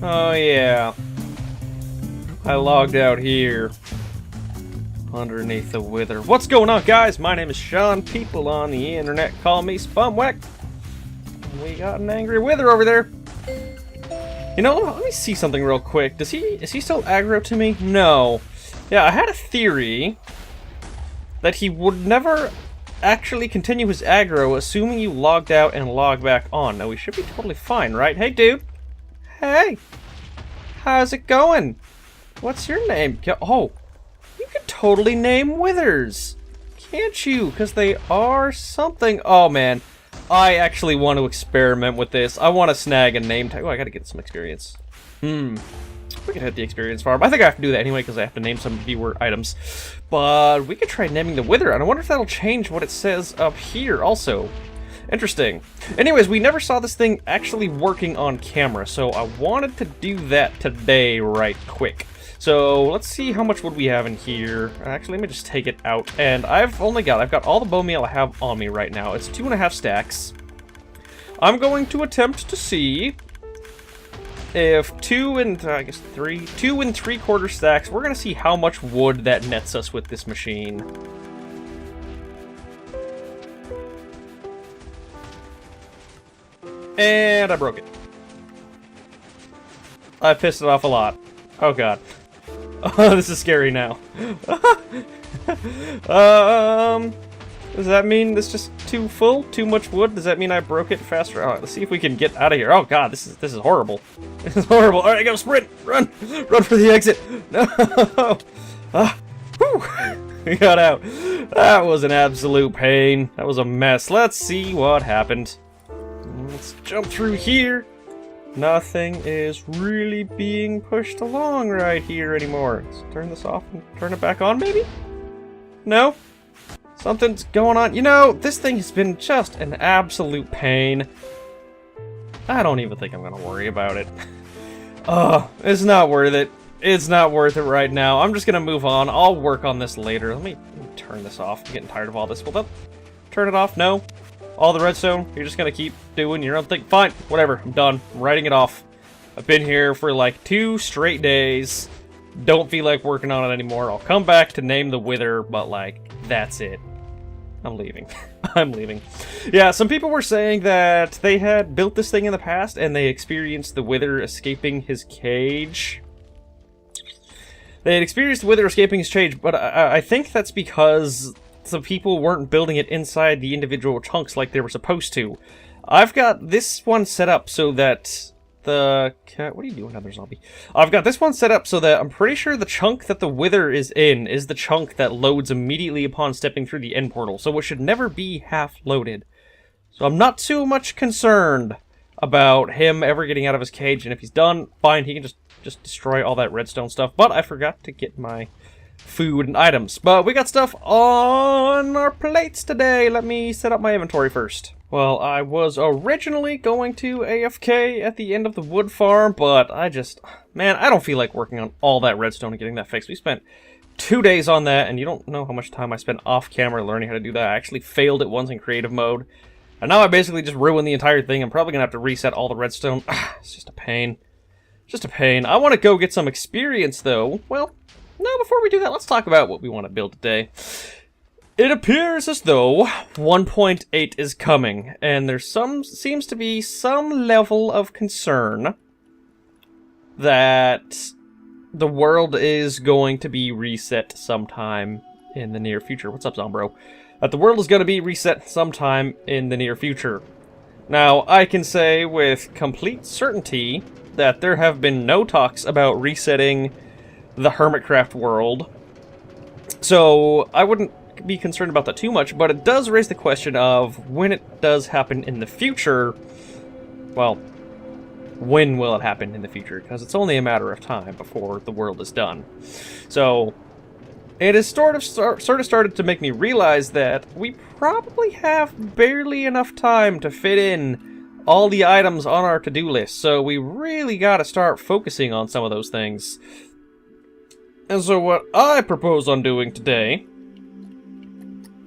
Oh yeah. I logged out here. Underneath the wither. What's going on, guys? My name is Sean. People on the internet call me SPUM. We got an angry wither over there. You know, let me see something real quick. Is he still aggro to me? No. Yeah, I had a theory that he would never actually continue his aggro, assuming you logged out and logged back on. Now, we should be totally fine, right? Hey, dude. Hey. How's it going? What's your name? Oh, you could totally name withers. Can't you? Because they are something. Oh, man. I actually want to experiment with this. I want to snag a name tag. Oh, I gotta get some experience. We could hit the experience farm. I think I have to do that anyway because I have to name some viewer items. But we could try naming the wither, and I wonder if that'll change what it says up here also. Interesting. Anyways, we never saw this thing actually working on camera, so I wanted to do that today right quick. So let's see how much wood we have in here. Actually, let me just take it out. And I've got all the bone meal I have on me right now. It's 2.5 stacks. I'm going to attempt to see if 2 and 3/4 stacks, we're going to see how much wood that nets us with this machine. And I broke it. I pissed it off a lot. Oh god. Oh, this is scary now. Does that mean this just too full? Too much wood? Does that mean I broke it faster? Alright, let's see if we can get out of here. Oh god, this is horrible. This is horrible. Alright, go sprint! Run! Run for the exit! No! Whew. We got out. That was an absolute pain. That was a mess. Let's see what happened. Let's jump through here. Nothing is really being pushed along right here anymore. Let's turn this off and turn it back on, maybe? No? Something's going on. You know, this thing has been just an absolute pain. I don't even think I'm gonna worry about it. It's not worth it. It's not worth it right now. I'm just gonna move on. I'll work on this later. Let me turn this off. I'm getting tired of all this. Will that turn it off? No? All the redstone? You're just gonna keep doing your own thing? Fine, whatever, I'm done. I'm writing it off. I've been here for like 2 straight days. Don't feel like working on it anymore. I'll come back to name the wither, but like, that's it. I'm leaving. I'm leaving. Yeah, some people were saying that they had built this thing in the past and they experienced the wither escaping his cage. They had experienced the wither escaping his cage, but I think that's because the people weren't building it inside the individual chunks like they were supposed to. I've got this one set up so that the... What are you doing, other zombie? I've got this one set up so that I'm pretty sure the chunk that the wither is in is the chunk that loads immediately upon stepping through the end portal, so it should never be half loaded. So I'm not too much concerned about him ever getting out of his cage, and if he's done, fine, he can just destroy all that redstone stuff. But I forgot to get my food and items. But we got stuff on our plates today. Let me set up my inventory first. Well, I was originally going to AFK at the end of the wood farm, but man, I don't feel like working on all that redstone and getting that fixed. We spent 2 days on that, and you don't know how much time I spent off camera learning how to do that. I actually failed it once in creative mode, and now I basically just ruined the entire thing. I'm probably gonna have to reset all the redstone. It's just a pain. Just a pain. I want to go get some experience, though. Well, no, before we do that, let's talk about what we want to build today. It appears as though 1.8 is coming, and there seems to be some level of concern that the world is going to be reset sometime in the near future. What's up, Zombro? That the world is going to be reset sometime in the near future. Now, I can say with complete certainty that there have been no talks about resetting the HERMITCRAFT world, so I wouldn't be concerned about that too much, but it does raise the question of when it does happen in the future. Well, when will it happen in the future? Because it's only a matter of time before the world is done. So it has sort of started to make me realize that we probably have barely enough time to fit in all the items on our to-do list, so we really got to start focusing on some of those things. And so what I propose on doing today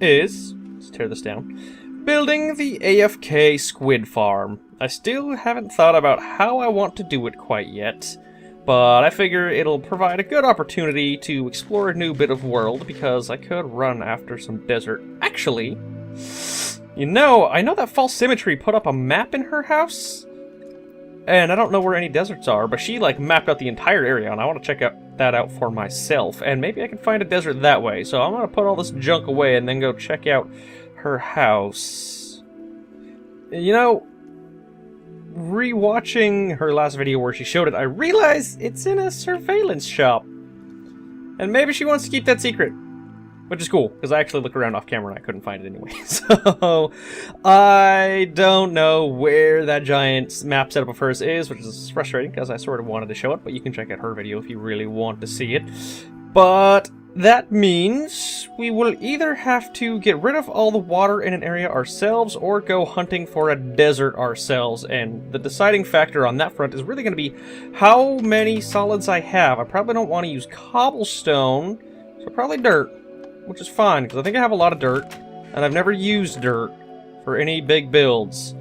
is, let's tear this down, building the AFK Squid farm. I still haven't thought about how I want to do it quite yet, but I figure it'll provide a good opportunity to explore a new bit of world, because I could run after some desert. Actually, you know, I know that False Symmetry put up a map in her house, and I don't know where any deserts are, but she, like, mapped out the entire area, and I want to check that out for myself, and maybe I can find a desert that way. So I'm going to put all this junk away and then go check out her house. You know, rewatching her last video where she showed it, I realized it's in a surveillance shop. And maybe she wants to keep that secret. Which is cool, because I actually looked around off camera and I couldn't find it anyway. So, I don't know where that giant map setup of hers is, which is frustrating, because I sort of wanted to show it, but you can check out her video if you really want to see it. But that means we will either have to get rid of all the water in an area ourselves, or go hunting for a desert ourselves, and the deciding factor on that front is really going to be how many solids I have. I probably don't want to use cobblestone, so probably dirt. Which is fine, because I think I have a lot of dirt, and I've never used dirt for any big builds.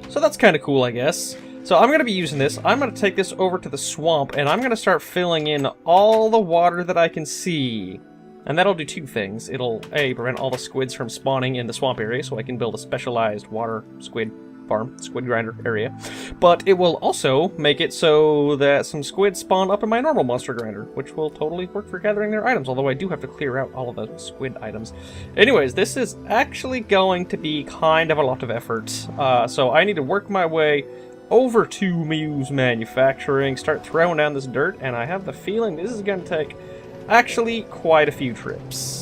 So that's kind of cool, I guess. So I'm going to be using this. I'm going to take this over to the swamp, and I'm going to start filling in all the water that I can see. And that'll do two things. It'll, A, prevent all the squids from spawning in the swamp area, so I can build a specialized water squid farm, squid grinder area. But it will also make it so that some squids spawn up in my normal monster grinder, which will totally work for gathering their items, although I do have to clear out all of the squid items. Anyways, this is actually going to be kind of a lot of effort. So I need to work my way over to Muse Manufacturing, start throwing down this dirt, and I have the feeling this is going to take actually quite a few trips.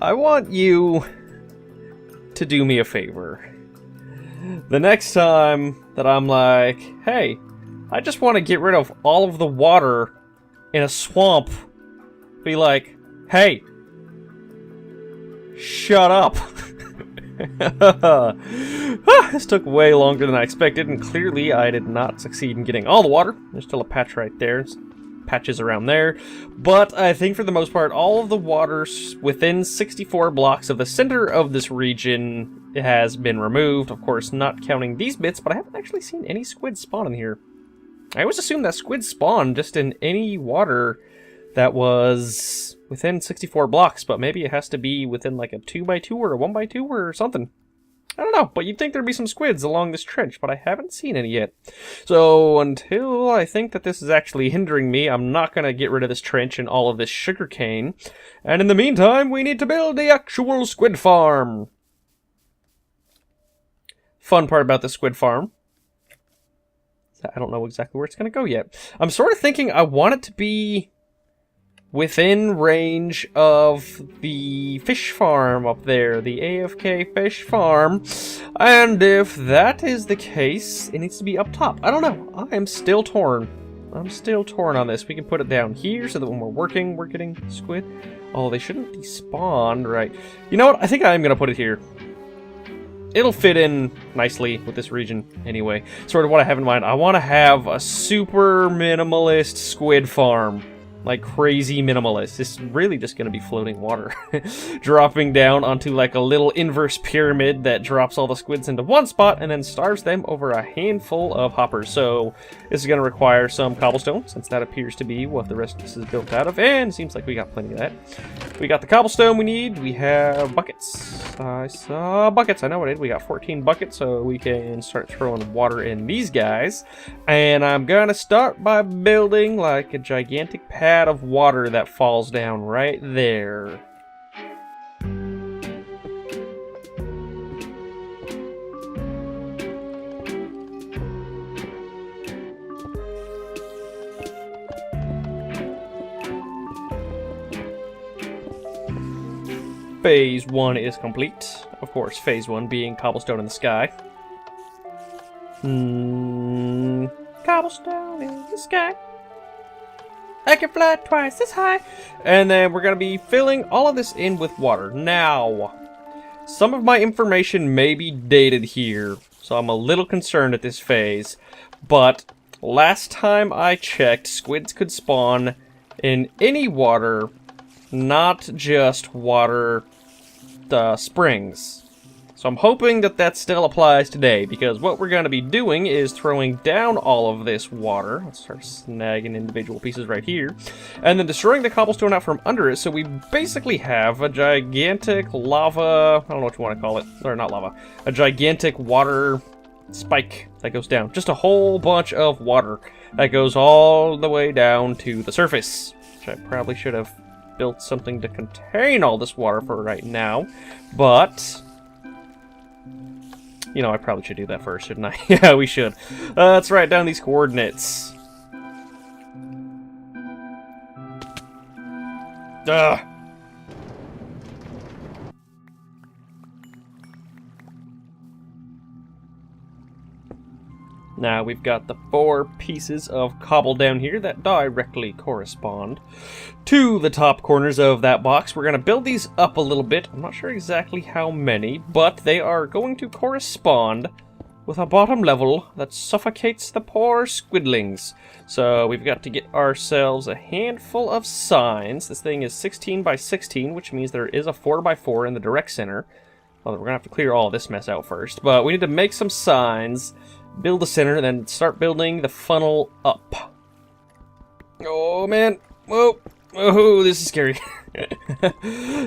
I want you to do me a favor. The next time that I'm like, hey, I just want to get rid of all of the water in a swamp, be like, hey, shut up. This took way longer than I expected, and clearly I did not succeed in getting all the water. There's still a patch right there. Patches around there, but I think for the most part all of the water within 64 blocks of the center of this region has been removed, of course not counting these bits, but I haven't actually seen any squid spawn in here. I always assumed that squid spawned just in any water that was within 64 blocks, but maybe it has to be within like a 2x2 or a 1x2 or something. I don't know, but you'd think there'd be some squids along this trench, but I haven't seen any yet. So until I think that this is actually hindering me, I'm not going to get rid of this trench and all of this sugarcane. And in the meantime, we need to build the actual squid farm. Fun part about the squid farm, I don't know exactly where it's going to go yet. I'm sort of thinking I want it to be within range of the fish farm up there, the AFK fish farm. And if that is the case, it needs to be up top. I don't know. I am still torn. I'm still torn on this. We can put it down here so that when we're working, we're getting squid. Oh, they shouldn't be spawned, right? You know what? I think I am going to put it here. it'll fit in nicely with this region anyway. Sort of what I have in mind. I want to have a super minimalist squid farm. Like crazy minimalist. It's really just going to be floating water. Dropping down onto like a little inverse pyramid that drops all the squids into one spot and then starves them over a handful of hoppers. So this is going to require some cobblestone, since that appears to be what the rest of this is built out of. And it seems like we got plenty of that. We got the cobblestone we need. We have buckets. I saw buckets. I know what I did. We got 14 buckets, so we can start throwing water in these guys. And I'm going to start by building like a gigantic pad of water that falls down right there. Phase 1 is complete. Of course, phase 1 being cobblestone in the sky. Cobblestone in the sky. I can fly twice as high. And then we're going to be filling all of this in with water. Now, some of my information may be dated here, so I'm a little concerned at this phase. But last time I checked, squids could spawn in any water, not just water springs. So I'm hoping that that still applies today, because what we're going to be doing is throwing down all of this water. Let's start snagging individual pieces right here. And then destroying the cobblestone out from under it, so we basically have a gigantic lava, I don't know what you want to call it, or not lava, a gigantic water spike that goes down. Just a whole bunch of water that goes all the way down to the surface, which I probably should have built something to contain all this water for right now, but you know, I probably should do that first, shouldn't I? Yeah, we should. Let's write down these coordinates. Ugh. Now we've got the 4 pieces of cobble down here that directly correspond to the top corners of that box. We're going to build these up a little bit. I'm not sure exactly how many, but they are going to correspond with a bottom level that suffocates the poor squidlings. So we've got to get ourselves a handful of signs. This thing is 16 by 16, which means there is a 4 by 4 in the direct center. Well, we're going to have to clear all this mess out first, but we need to make some signs, build the center, and then start building the funnel up. Oh, man. Whoa. Oh, this is scary.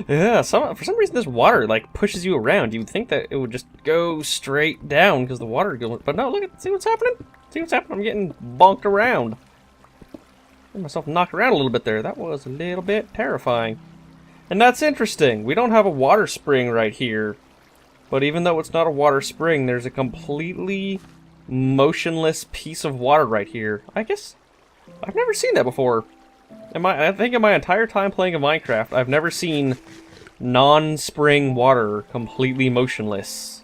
Yeah, for some reason this water, like, pushes you around. You would think that it would just go straight down because the water goes... But no, see what's happening? See what's happening? I'm getting bonked around. Got myself knocked around a little bit there. That was a little bit terrifying. And that's interesting. We don't have a water spring right here. But even though it's not a water spring, there's a completely motionless piece of water right here. I guess I've never seen that before. I think in my entire time playing in Minecraft, I've never seen non-spring water completely motionless.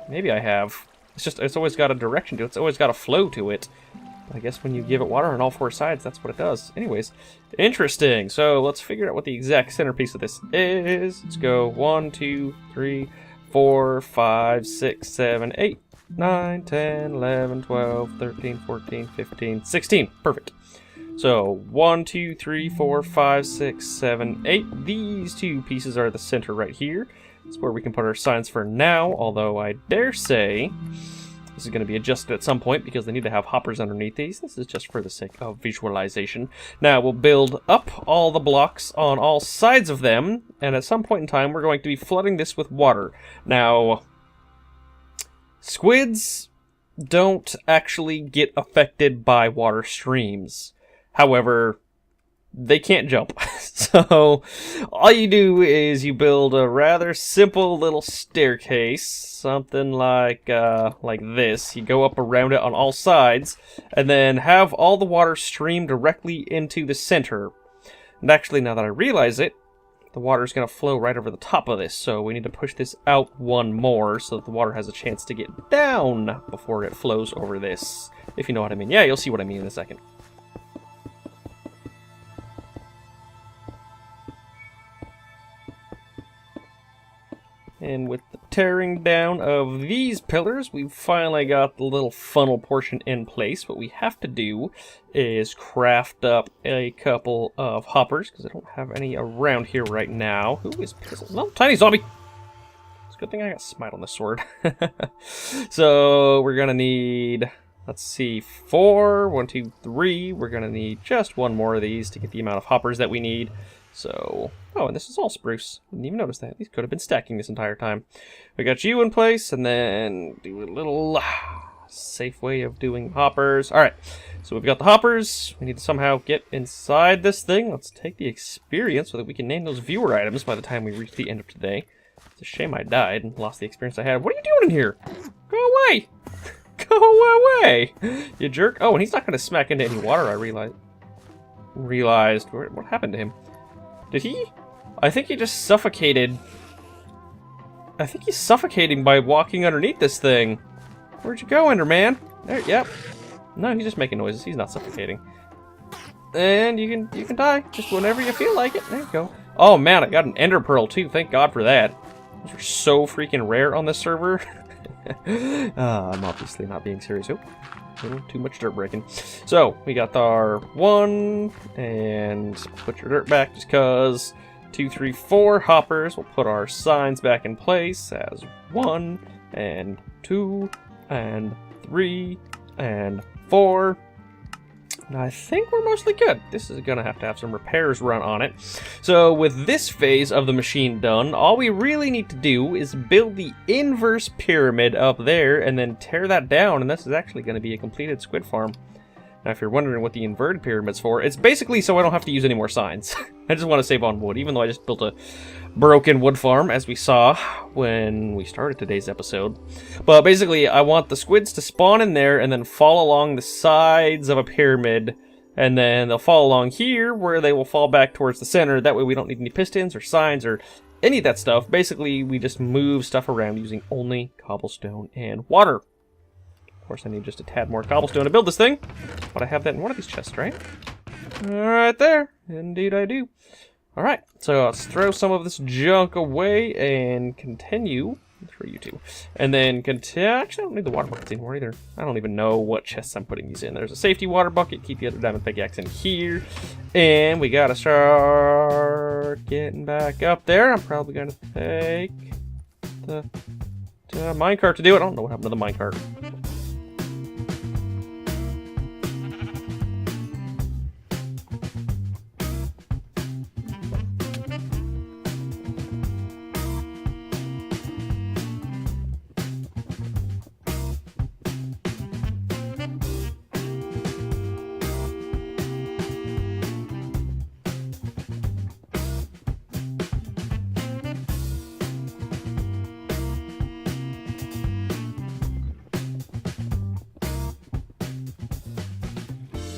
Maybe I have. It's always got a direction to it. It's always got a flow to it. I guess when you give it water on all 4 sides, that's what it does. Anyways, interesting. So let's figure out what the exact centerpiece of this is. Let's go 1, 2, 3, 4, 5, 6, 7, 8, 9, 10, 11, 12, 13, 14, 15, 16. Perfect. So 1, 2, 3, 4, 5, 6, 7, 8. These 2 pieces are the center right here. That's where we can put our signs for now, although I dare say this is going to be adjusted at some point because they need to have hoppers underneath these. This is just for the sake of visualization. Now we'll build up all the blocks on all sides of them, and at some point in time we're going to be flooding this with water. Now, squids don't actually get affected by water streams. However, they can't jump. So all you do is you build a rather simple little staircase, something like this. You go up around it on all sides, and then have all the water stream directly into the center. And actually, now that I realize it, the water is going to flow right over the top of this, so we need to push this out one more so that the water has a chance to get down before it flows over this, if you know what I mean. Yeah, you'll see what I mean in a second. And with the tearing down of these pillars, we've finally got the little funnel portion in place. What we have to do is craft up a couple of hoppers, because I don't have any around here right now. Who is Pizzle? No, tiny zombie! It's a good thing I got smite on the sword. So, we're gonna need, let's see, 4, 1, 2, 3. We're gonna need just one more of these to get the amount of hoppers that we need. So, oh, and this is all spruce. Didn't even notice that. These could have been stacking this entire time. We got you in place, and then do a little safe way of doing hoppers. Alright, so we've got the hoppers. We need to somehow get inside this thing. Let's take the experience so that we can name those viewer items by the time we reach the end of today. It's a shame I died and lost the experience I had. What are you doing in here? Go away! Go away! You jerk. Oh, and he's not going to smack into any water, I realized. What happened to him? Did he? I think he just suffocated. I think he's suffocating by walking underneath this thing. Where'd you go, Enderman? There, yep. No, he's just making noises. He's not suffocating. And you can die just whenever you feel like it. There you go. Oh man, I got an ender pearl too. Thank God for that. Those are so freaking rare on this server. I'm obviously not being serious. Oh, too much dirt breaking. So we got our 1, and put your dirt back just cause. 2, 3, 4 hoppers. We'll put our signs back in place as 1 and 2 and 3 and 4. And I think we're mostly good. This is gonna have to have some repairs run on it. So with this phase of the machine done, all we really need to do is build the inverse pyramid up there and then tear that down, and this is actually gonna be a completed squid farm. Now if you're wondering what the inverted pyramid's for, it's basically so I don't have to use any more signs. I just want to save on wood, even though I just built a broken wood farm, as we saw when we started today's episode. But basically, I want the squids to spawn in there and then fall along the sides of a pyramid, and then they'll fall along here, where they will fall back towards the center. That way we don't need any pistons or signs or any of that stuff. Basically, we just move stuff around using only cobblestone and water. Of course, I need just a tad more cobblestone to build this thing, but I have that in one of these chests, right? Right there. Indeed I do. Alright, so let's throw some of this junk away and continue. For you two. And then continue. Actually, I don't need the water buckets anymore either. I don't even know what chests I'm putting these in. There's a safety water bucket. Keep the other diamond pickaxe in here. And we gotta start getting back up there. I'm probably gonna take the minecart to do it. I don't know what happened to the minecart.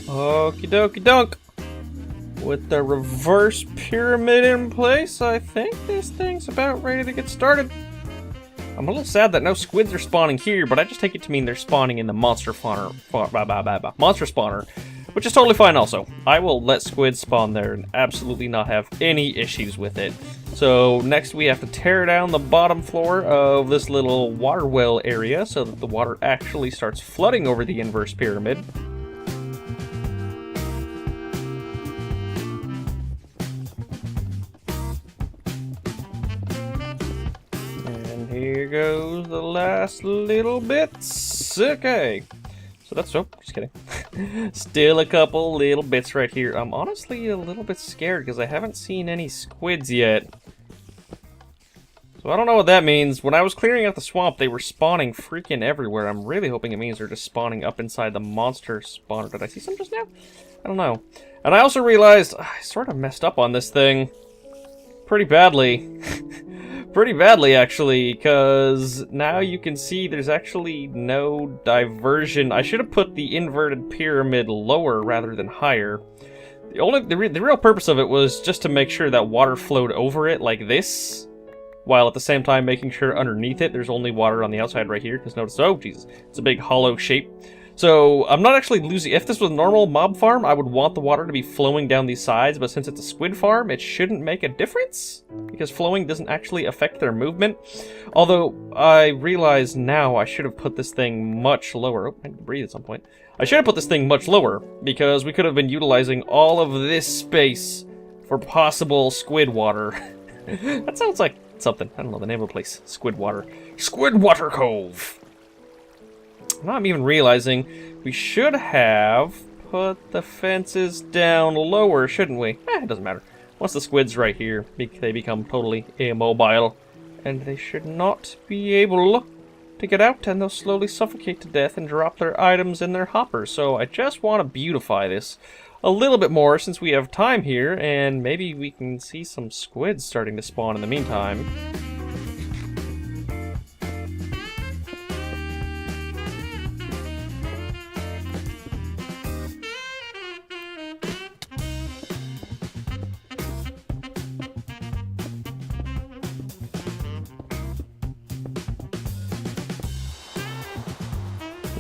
Okie dokie dunk. With the reverse pyramid in place, I think this thing's about ready to get started. I'm a little sad that no squids are spawning here, but I just take it to mean they're spawning in the monster spawner, which is totally fine also. I will let squids spawn there and absolutely not have any issues with it. So next we have to tear down the bottom floor of this little water well area so that the water actually starts flooding over the inverse pyramid. Here goes the last little bits. Okay. So that's, oh, just kidding. Still a couple little bits right here. I'm honestly a little bit scared because I haven't seen any squids yet. So I don't know what that means. When I was clearing out the swamp, they were spawning freaking everywhere. I'm really hoping it means they're just spawning up inside the monster spawner. Did I see some just now? I don't know. And I also realized I sort of messed up on this thing pretty badly. Pretty badly, actually, because now you can see there's actually no diversion. I should have put the inverted pyramid lower rather than higher. The real purpose of it was just to make sure that water flowed over it like this, while at the same time making sure underneath it there's only water on the outside right here, because notice, oh Jesus, it's a big hollow shape. So I'm not actually losing. If this was a normal mob farm, I would want the water to be flowing down these sides, but since it's a squid farm, it shouldn't make a difference, because flowing doesn't actually affect their movement. Although, I realize now I should have put this thing much lower. Oh, I need to breathe at some point. I should have put this thing much lower, because we could have been utilizing all of this space for possible squid water. That sounds like something. I don't know the name of the place. Squid Water. Squid Water Cove! Now I'm even realizing we should have put the fences down lower, shouldn't we? It doesn't matter. Once the squid's right here, they become totally immobile. And they should not be able to get out, and they'll slowly suffocate to death and drop their items in their hoppers. So I just want to beautify this a little bit more since we have time here, and maybe we can see some squids starting to spawn in the meantime.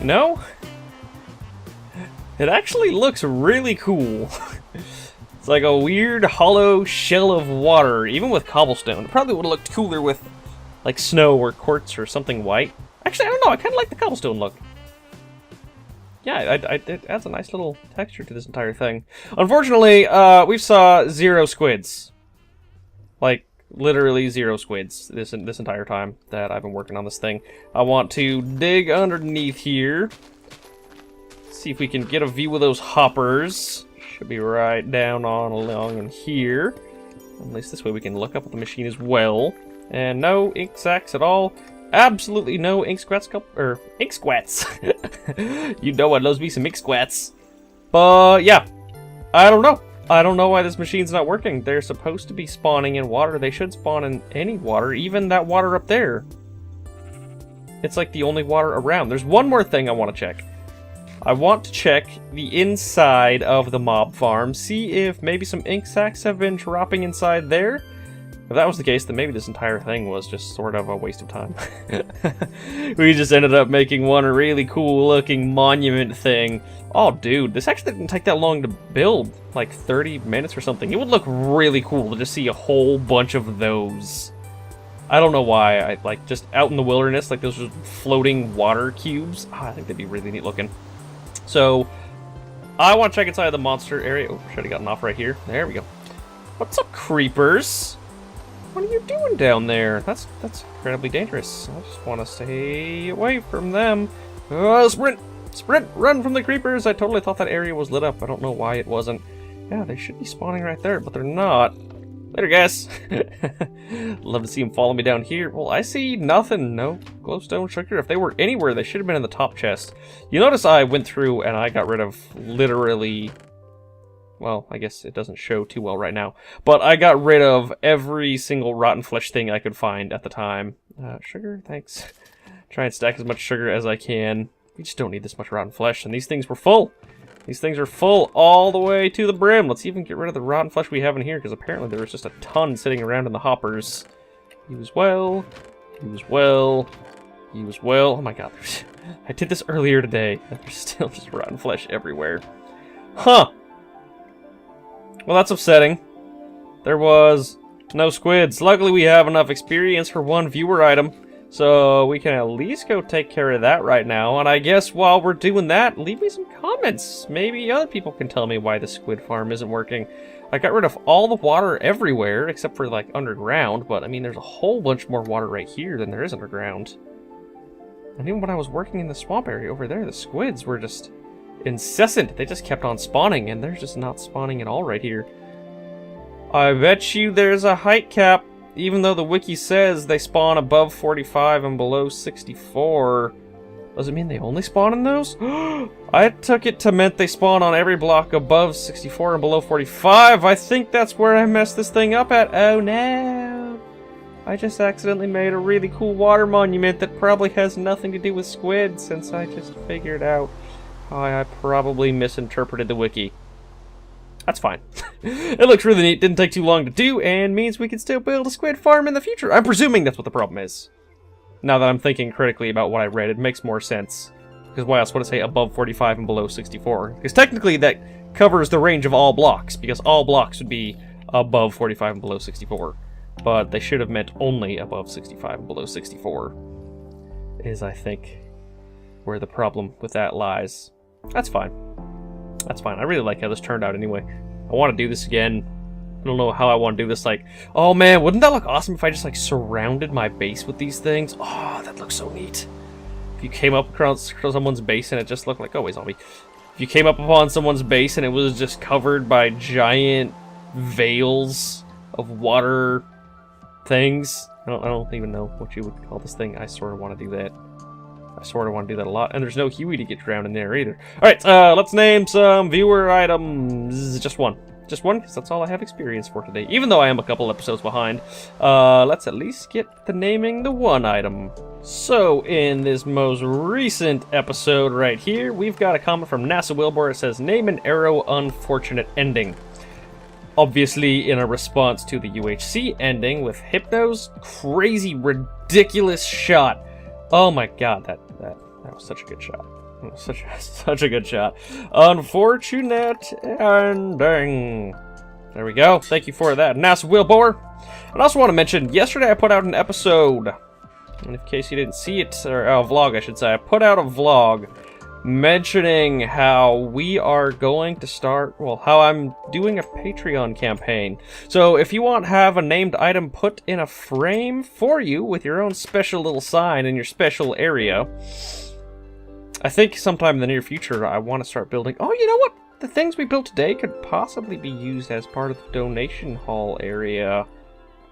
No? It actually looks really cool. It's like a weird hollow shell of water, even with cobblestone. It probably would have looked cooler with like snow or quartz or something white. Actually, I don't know, I kind of like the cobblestone look. Yeah, it adds a nice little texture to this entire thing. Unfortunately, we saw 0 squids. Like, literally 0 squids this entire time that I've been working on this thing. I want to dig underneath here. See if we can get a view of those hoppers. Should be right down on along in here. At least this way we can look up at the machine as well. And no ink sacs at all. Absolutely no ink squats. Ink squats. You know I loves me some ink squats. But yeah, I don't know. I don't know why this machine's not working. They're supposed to be spawning in water. They should spawn in any water, even that water up there. It's like the only water around. There's one more thing I want to check. I want to check the inside of the mob farm, see if maybe some ink sacs have been dropping inside there. If that was the case, then maybe this entire thing was just sort of a waste of time. We just ended up making one really cool looking monument thing. Oh dude, this actually didn't take that long to build, like 30 minutes or something. It would look really cool to just see a whole bunch of those. I don't know why, I like just out in the wilderness, like those floating water cubes. Oh, I think they'd be really neat looking. So, I want to check inside the monster area. Oh, should have gotten off right here. There we go. What's up, creepers? What are you doing down there? That's incredibly dangerous. I just want to stay away from them. Sprint! Sprint! Run from the creepers! I totally thought that area was lit up. I don't know why it wasn't. Yeah, they should be spawning right there, but they're not. Later, guys. Love to see them follow me down here. Well, I see nothing. No glowstone sugar. If they were anywhere, they should have been in the top chest. You notice I went through and I got rid of literally... Well, I guess it doesn't show too well right now. But I got rid of every single rotten flesh thing I could find at the time. Sugar? Thanks. Try and stack as much sugar as I can. We just don't need this much rotten flesh. And these things were full. These things are full all the way to the brim. Let's even get rid of the rotten flesh we have in here, because apparently there was just a ton sitting around in the hoppers. Use well. Use well. Use well. Oh my god. I did this earlier today. There's still just rotten flesh everywhere. Huh. Well, that's upsetting. There was no squids. Luckily, we have enough experience for one viewer item, so we can at least go take care of that right now. And I guess while we're doing that, leave me some comments. Maybe other people can tell me why the squid farm isn't working. I got rid of all the water everywhere, except for, like, underground, but, I mean, there's a whole bunch more water right here than there is underground. And even when I was working in the swamp area over there, the squids were just... incessant. They just kept on spawning, and they're just not spawning at all right here. I bet you there's a height cap, even though the wiki says they spawn above 45 and below 64. Does it mean they only spawn in those? I took it to meant they spawn on every block above 64 and below 45. I think that's where I messed this thing up at. Oh no. I just accidentally made a really cool water monument that probably has nothing to do with squid, since I just figured out I probably misinterpreted the wiki. That's fine. It looks really neat, didn't take too long to do, and means we can still build a squid farm in the future. I'm presuming that's what the problem is. Now that I'm thinking critically about what I read, it makes more sense. because why else would it say above 45 and below 64? Because technically that covers the range of all blocks, because all blocks would be above 45 and below 64. But they should have meant only above 65 and below 64, is, I think, where the problem with that lies. That's fine. That's fine. I really like how this turned out anyway. I want to do this again. I don't know how I want to do this, like, oh man, wouldn't that look awesome if I just, like, surrounded my base with these things? Oh, that looks so neat. If you came up across someone's base and it just looked like, oh, wait, zombie. If you came up upon someone's base and it was just covered by giant veils of water things. I don't even know what you would call this thing. I sort of want to do that. I sort of want to do that a lot. And there's no Huey to get drowned in there either. Alright, let's name some viewer items. Just one. Just one, because that's all I have experience for today. Even though I am a couple episodes behind. Let's at least get to naming the one item. So, in this most recent episode right here, we've got a comment from NASA Wilbur. It says, name an arrow unfortunate ending. Obviously, in a response to the UHC ending with Hypno's crazy, ridiculous shot. Oh my god, that was such a good shot. It was such a good shot. Unfortunate ending. There we go. Thank you for that, NASA Wilbur. And I also want to mention, yesterday I put out an episode, and in case you didn't see it, or a vlog I should say, I put out a vlog mentioning how we are going to start, well, how I'm doing a Patreon campaign. So if you want to have a named item put in a frame for you with your own special little sign in your special area, I think sometime in the near future I want to start building, oh, you know what? The things we built today could possibly be used as part of the donation hall area.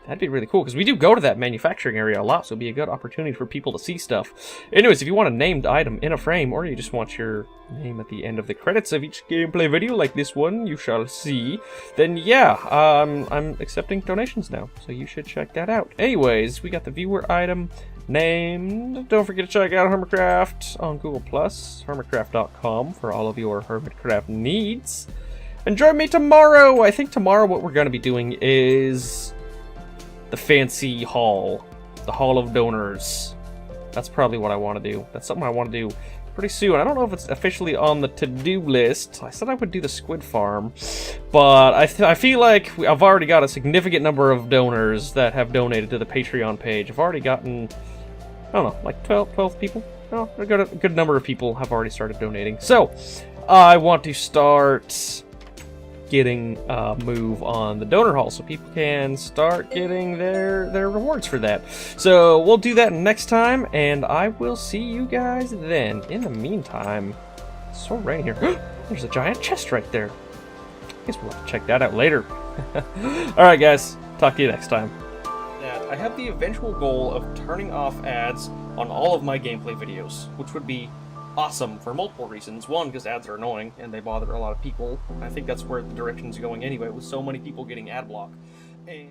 That'd be really cool, because we do go to that manufacturing area a lot, so it'd be a good opportunity for people to see stuff. Anyways, if you want a named item in a frame, or you just want your name at the end of the credits of each gameplay video, like this one you shall see, then yeah, I'm accepting donations now, so you should check that out. Anyways, we got the viewer item named. Don't forget to check out HERMITCRAFT on Google+, hermitcraft.com for all of your HERMITCRAFT needs. And join me tomorrow! I think tomorrow what we're going to be doing is the fancy hall. The Hall of Donors. That's probably what I want to do. That's something I want to do pretty soon. I don't know if it's officially on the to-do list. I said I would do the Squid farm, but I feel like I've already got a significant number of donors that have donated to the Patreon page. I've already gotten, I don't know, like 12 people? Oh, a good number of people have already started donating. So, I want to start getting a move on the donor hall so people can start getting their rewards for that. So we'll do that next time, and I will see you guys then. In the meantime, it's so rainy here. There's a giant chest right there. I guess we'll have to check that out later. Alright guys, talk to you next time. I have the eventual goal of turning off ads on all of my gameplay videos, which would be awesome for multiple reasons. One, because ads are annoying and they bother a lot of people. I think that's where the direction's going anyway, with so many people getting ad block. And